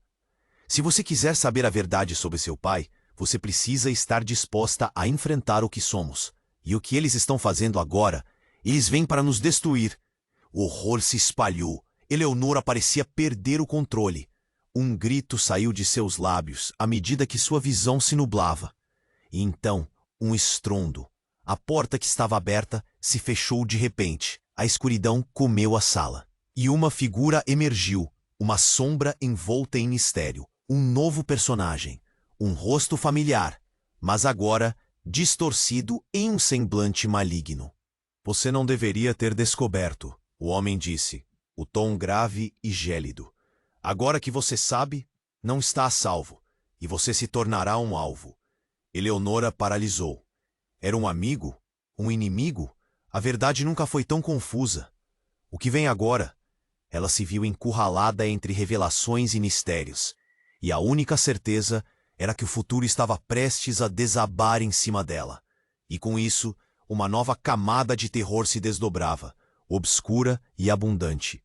Se você quiser saber a verdade sobre seu pai, você precisa estar disposta a enfrentar o que somos. E o que eles estão fazendo agora? Eles vêm para nos destruir. O horror se espalhou. Eleonora parecia perder o controle. Um grito saiu de seus lábios à medida que sua visão se nublava. E então, um estrondo. A porta que estava aberta se fechou de repente. A escuridão comeu a sala. E uma figura emergiu, uma sombra envolta em mistério. Um novo personagem. Um rosto familiar, mas agora distorcido em um semblante maligno. Você não deveria ter descoberto, o homem disse, o tom grave e gélido. Agora que você sabe, não está a salvo, e você se tornará um alvo. Eleonora paralisou. Era um amigo? Um inimigo? A verdade nunca foi tão confusa. O que vem agora? Ela se viu encurralada entre revelações e mistérios, e a única certeza era que o futuro estava prestes a desabar em cima dela. E com isso, uma nova camada de terror se desdobrava, obscura e abundante.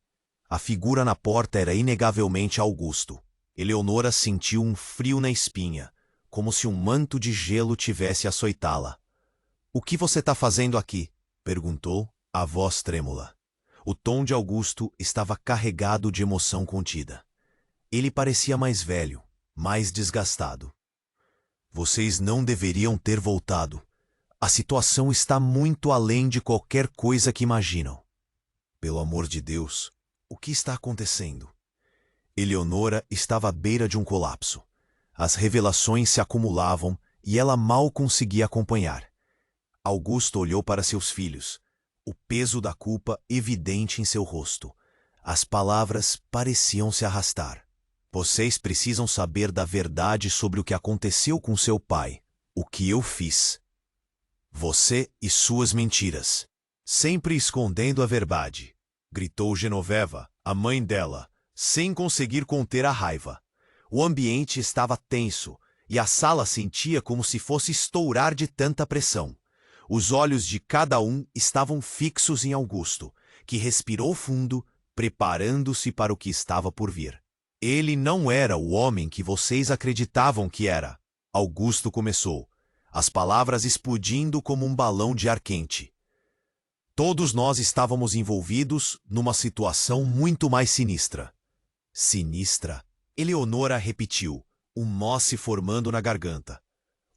A figura na porta era inegavelmente Augusto. Eleonora sentiu um frio na espinha, como se um manto de gelo tivesse açoitá-la. O que você está fazendo aqui? Perguntou, a voz trêmula. O tom de Augusto estava carregado de emoção contida. Ele parecia mais velho, mais desgastado. Vocês não deveriam ter voltado. A situação está muito além de qualquer coisa que imaginam. Pelo amor de Deus, o que está acontecendo? Eleonora estava à beira de um colapso. As revelações se acumulavam e ela mal conseguia acompanhar. Augusto olhou para seus filhos, o peso da culpa evidente em seu rosto. As palavras pareciam se arrastar. Vocês precisam saber da verdade sobre o que aconteceu com seu pai, o que eu fiz. Você e suas mentiras. Sempre escondendo a verdade, gritou Genoveva, a mãe dela, sem conseguir conter a raiva. O ambiente estava tenso e a sala sentia como se fosse estourar de tanta pressão. Os olhos de cada um estavam fixos em Augusto, que respirou fundo, preparando-se para o que estava por vir. Ele não era o homem que vocês acreditavam que era. Augusto começou, as palavras explodindo como um balão de ar quente. Todos nós estávamos envolvidos numa situação muito mais sinistra. Sinistra? Eleonora repetiu, um nó se formando na garganta.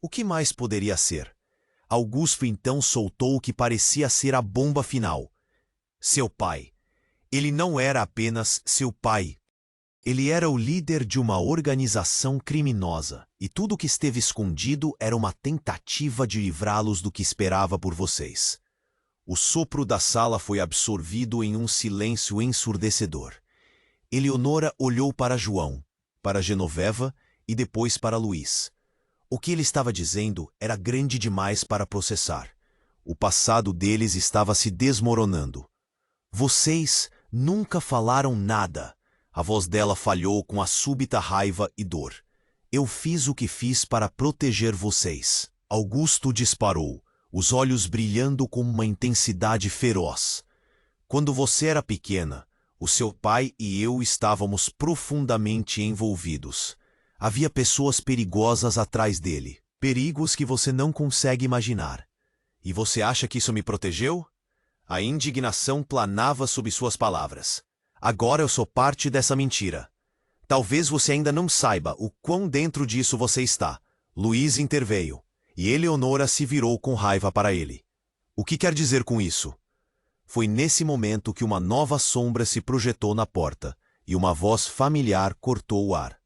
O que mais poderia ser? Augusto então soltou o que parecia ser a bomba final. Seu pai. Ele não era apenas seu pai. Ele era o líder de uma organização criminosa, e tudo o que esteve escondido era uma tentativa de livrá-los do que esperava por vocês. O sopro da sala foi absorvido em um silêncio ensurdecedor. Eleonora olhou para João, para Genoveva e depois para Luís. O que ele estava dizendo era grande demais para processar. O passado deles estava se desmoronando. Vocês nunca falaram nada. A voz dela falhou com a súbita raiva e dor. Eu fiz o que fiz para proteger vocês. Augusto disparou, os olhos brilhando com uma intensidade feroz. Quando você era pequena, o seu pai e eu estávamos profundamente envolvidos. Havia pessoas perigosas atrás dele, perigos que você não consegue imaginar. E você acha que isso me protegeu? A indignação planava sob suas palavras. Agora eu sou parte dessa mentira. Talvez você ainda não saiba o quão dentro disso você está. Luís interveio, e Eleonora se virou com raiva para ele. O que quer dizer com isso? Foi nesse momento que uma nova sombra se projetou na porta, e uma voz familiar cortou o ar.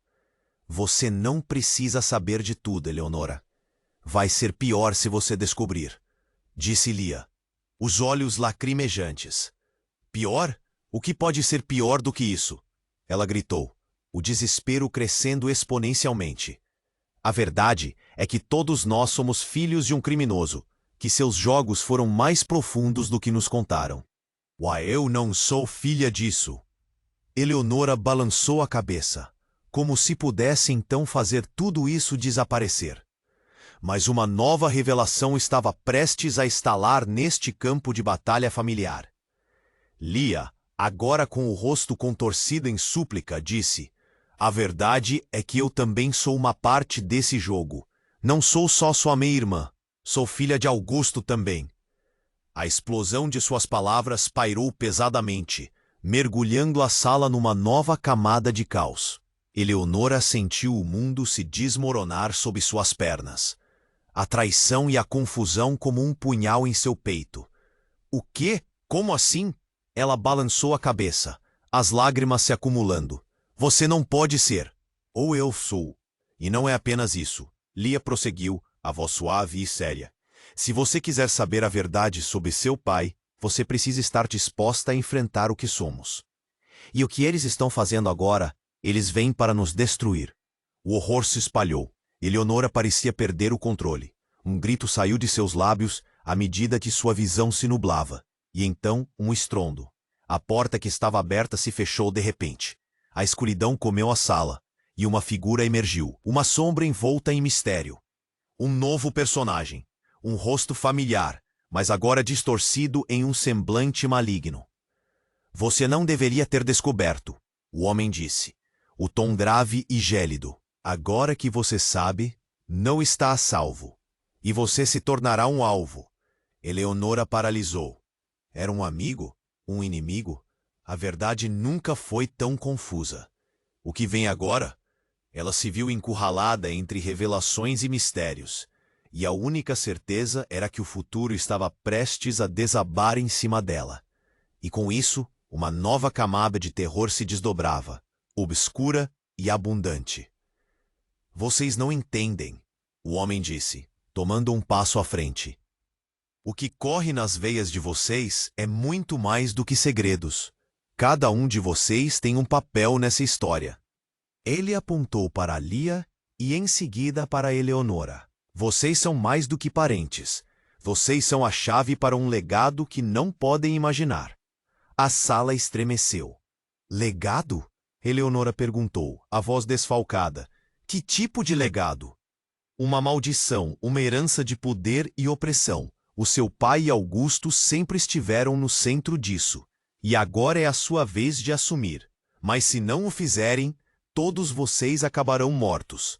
Você não precisa saber de tudo, Eleonora. Vai ser pior se você descobrir, disse Lia, os olhos lacrimejantes. Pior? O que pode ser pior do que isso? Ela gritou, o desespero crescendo exponencialmente. A verdade é que todos nós somos filhos de um criminoso, que seus jogos foram mais profundos do que nos contaram. Uai, eu não sou filha disso. Eleonora balançou a cabeça, como se pudesse então fazer tudo isso desaparecer. Mas uma nova revelação estava prestes a estalar neste campo de batalha familiar. Lia, agora com o rosto contorcido em súplica, disse: a verdade é que eu também sou uma parte desse jogo. Não sou só sua meia-irmã, sou filha de Augusto também. A explosão de suas palavras pairou pesadamente, mergulhando a sala numa nova camada de caos. Eleonora sentiu o mundo se desmoronar sob suas pernas. A traição e a confusão como um punhal em seu peito. O quê? Como assim? Ela balançou a cabeça, as lágrimas se acumulando. Você não pode ser. Ou eu sou. E não é apenas isso. Lia prosseguiu, a voz suave e séria. Se você quiser saber a verdade sobre seu pai, você precisa estar disposta a enfrentar o que somos. E o que eles estão fazendo agora? Eles vêm para nos destruir. O horror se espalhou. Eleonora parecia perder o controle. Um grito saiu de seus lábios à medida que sua visão se nublava. E então, um estrondo. A porta que estava aberta se fechou de repente. A escuridão comeu a sala, e uma figura emergiu. Uma sombra envolta em mistério. Um novo personagem. Um rosto familiar, mas agora distorcido em um semblante maligno. Você não deveria ter descoberto, o homem disse. O tom grave e gélido. Agora que você sabe, não está a salvo. E você se tornará um alvo. Eleonora paralisou. Era um amigo? Um inimigo? A verdade nunca foi tão confusa. O que vem agora? Ela se viu encurralada entre revelações e mistérios. E a única certeza era que o futuro estava prestes a desabar em cima dela. E com isso, uma nova camada de terror se desdobrava, obscura e abundante. Vocês não entendem, o homem disse, tomando um passo à frente. O que corre nas veias de vocês é muito mais do que segredos. Cada um de vocês tem um papel nessa história. Ele apontou para Lia e em seguida para Eleonora. Vocês são mais do que parentes. Vocês são a chave para um legado que não podem imaginar. A sala estremeceu. Legado? Eleonora perguntou, a voz desfalcada. Que tipo de legado? Uma maldição, uma herança de poder e opressão. O seu pai e Augusto sempre estiveram no centro disso. E agora é a sua vez de assumir. Mas se não o fizerem, todos vocês acabarão mortos.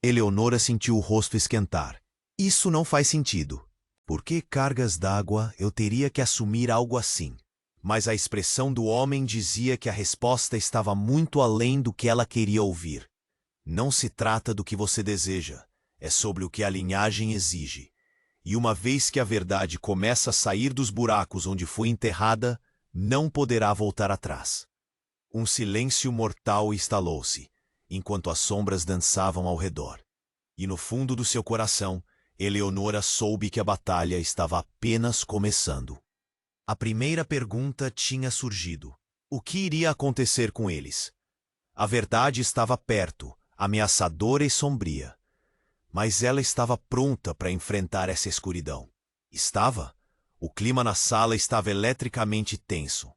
Eleonora sentiu o rosto esquentar. Isso não faz sentido. Por que cargas d'água eu teria que assumir algo assim? Mas a expressão do homem dizia que a resposta estava muito além do que ela queria ouvir. Não se trata do que você deseja, é sobre o que a linhagem exige. E uma vez que a verdade começa a sair dos buracos onde foi enterrada, não poderá voltar atrás. Um silêncio mortal instalou-se, enquanto as sombras dançavam ao redor. E no fundo do seu coração, Eleonora soube que a batalha estava apenas começando. A primeira pergunta tinha surgido. O que iria acontecer com eles? A verdade estava perto, ameaçadora e sombria. Mas ela estava pronta para enfrentar essa escuridão. Estava? O clima na sala estava eletricamente tenso.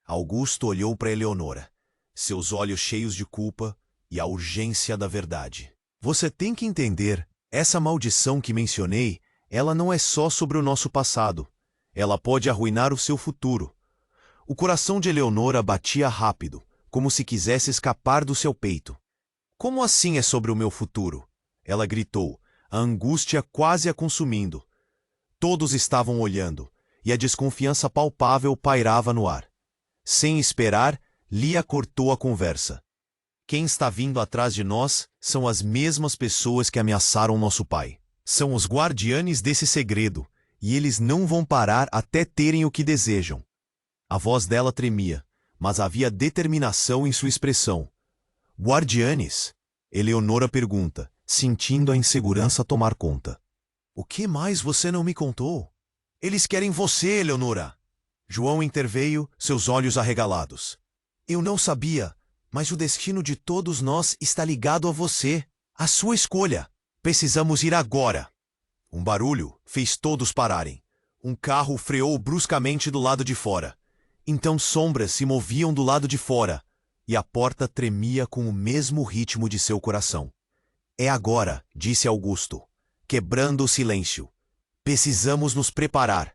Augusto olhou para Eleonora, seus olhos cheios de culpa e a urgência da verdade. Você tem que entender, essa maldição que mencionei, ela não é só sobre o nosso passado. Ela pode arruinar o seu futuro. O coração de Eleonora batia rápido, como se quisesse escapar do seu peito. Como assim é sobre o meu futuro? Ela gritou, a angústia quase a consumindo. Todos estavam olhando, e a desconfiança palpável pairava no ar. Sem esperar, Lia cortou a conversa. Quem está vindo atrás de nós são as mesmas pessoas que ameaçaram nosso pai. São os guardianes desse segredo, e eles não vão parar até terem o que desejam. A voz dela tremia, mas havia determinação em sua expressão. Guardianes? Eleonora pergunta, sentindo a insegurança tomar conta. O que mais você não me contou? Eles querem você, Eleonora. João interveio, seus olhos arregalados. Eu não sabia, mas o destino de todos nós está ligado a você. A sua escolha. Precisamos ir agora. Um barulho fez todos pararem. Um carro freou bruscamente do lado de fora. Então sombras se moviam do lado de fora, e a porta tremia com o mesmo ritmo de seu coração. É agora, disse Augusto, quebrando o silêncio. Precisamos nos preparar.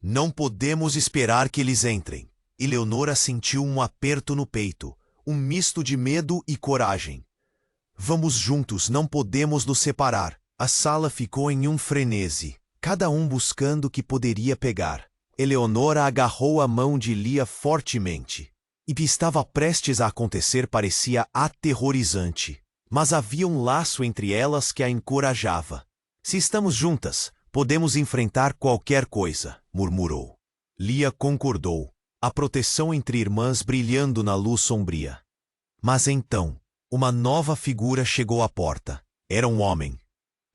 Não podemos esperar que eles entrem. E Leonora sentiu um aperto no peito, um misto de medo e coragem. Vamos juntos, não podemos nos separar. A sala ficou em um frenesi, cada um buscando o que poderia pegar. Eleonora agarrou a mão de Lia fortemente. E o que estava prestes a acontecer parecia aterrorizante. Mas havia um laço entre elas que a encorajava. Se estamos juntas, podemos enfrentar qualquer coisa, murmurou. Lia concordou, a proteção entre irmãs brilhando na luz sombria. Mas então, uma nova figura chegou à porta. Era um homem.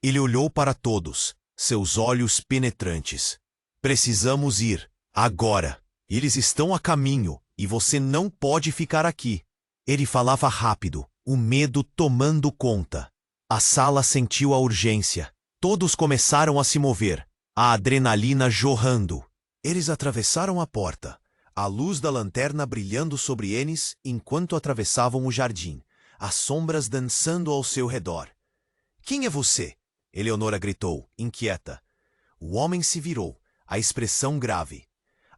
Ele olhou para todos, seus olhos penetrantes. Precisamos ir, agora. Eles estão a caminho, e você não pode ficar aqui. Ele falava rápido, o medo tomando conta. A sala sentiu a urgência. Todos começaram a se mover, a adrenalina jorrando. Eles atravessaram a porta, a luz da lanterna brilhando sobre eles enquanto atravessavam o jardim, as sombras dançando ao seu redor. Quem é você? Eleonora gritou, inquieta. O homem se virou, a expressão grave.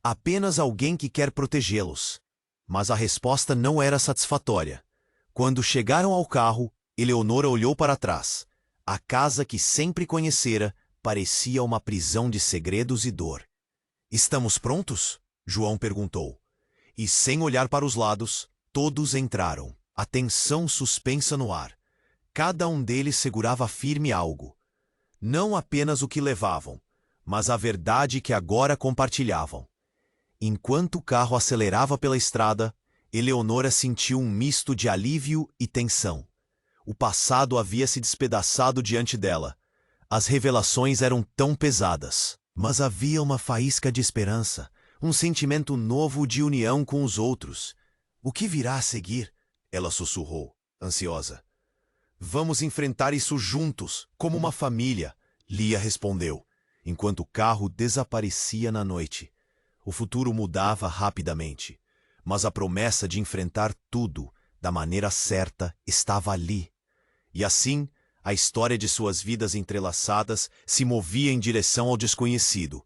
Apenas alguém que quer protegê-los. Mas a resposta não era satisfatória. Quando chegaram ao carro, Eleonora olhou para trás. A casa que sempre conhecera parecia uma prisão de segredos e dor. Estamos prontos? João perguntou. E sem olhar para os lados, todos entraram, a tensão suspensa no ar. Cada um deles segurava firme algo. Não apenas o que levavam, mas a verdade que agora compartilhavam. Enquanto o carro acelerava pela estrada, Eleonora sentiu um misto de alívio e tensão. O passado havia se despedaçado diante dela. As revelações eram tão pesadas, mas havia uma faísca de esperança, um sentimento novo de união com os outros. O que virá a seguir? Ela sussurrou, ansiosa. Vamos enfrentar isso juntos, como uma família, Lia respondeu, enquanto o carro desaparecia na noite. O futuro mudava rapidamente, mas a promessa de enfrentar tudo da maneira certa estava ali. E assim, a história de suas vidas entrelaçadas se movia em direção ao desconhecido.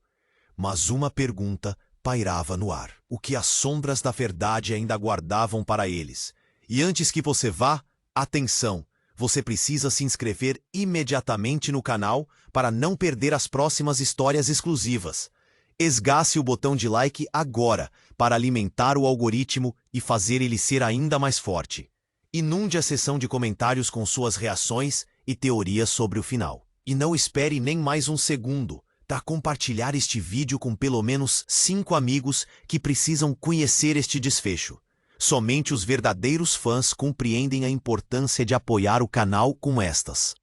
Mas uma pergunta pairava no ar. O que as sombras da verdade ainda guardavam para eles? E antes que você vá, atenção! Você precisa se inscrever imediatamente no canal para não perder as próximas histórias exclusivas. Esgace o botão de like agora para alimentar o algoritmo e fazer ele ser ainda mais forte. Inunde a seção de comentários com suas reações e teorias sobre o final. E não espere nem mais um segundo para compartilhar este vídeo com pelo menos 5 amigos que precisam conhecer este desfecho. Somente os verdadeiros fãs compreendem a importância de apoiar o canal com estas.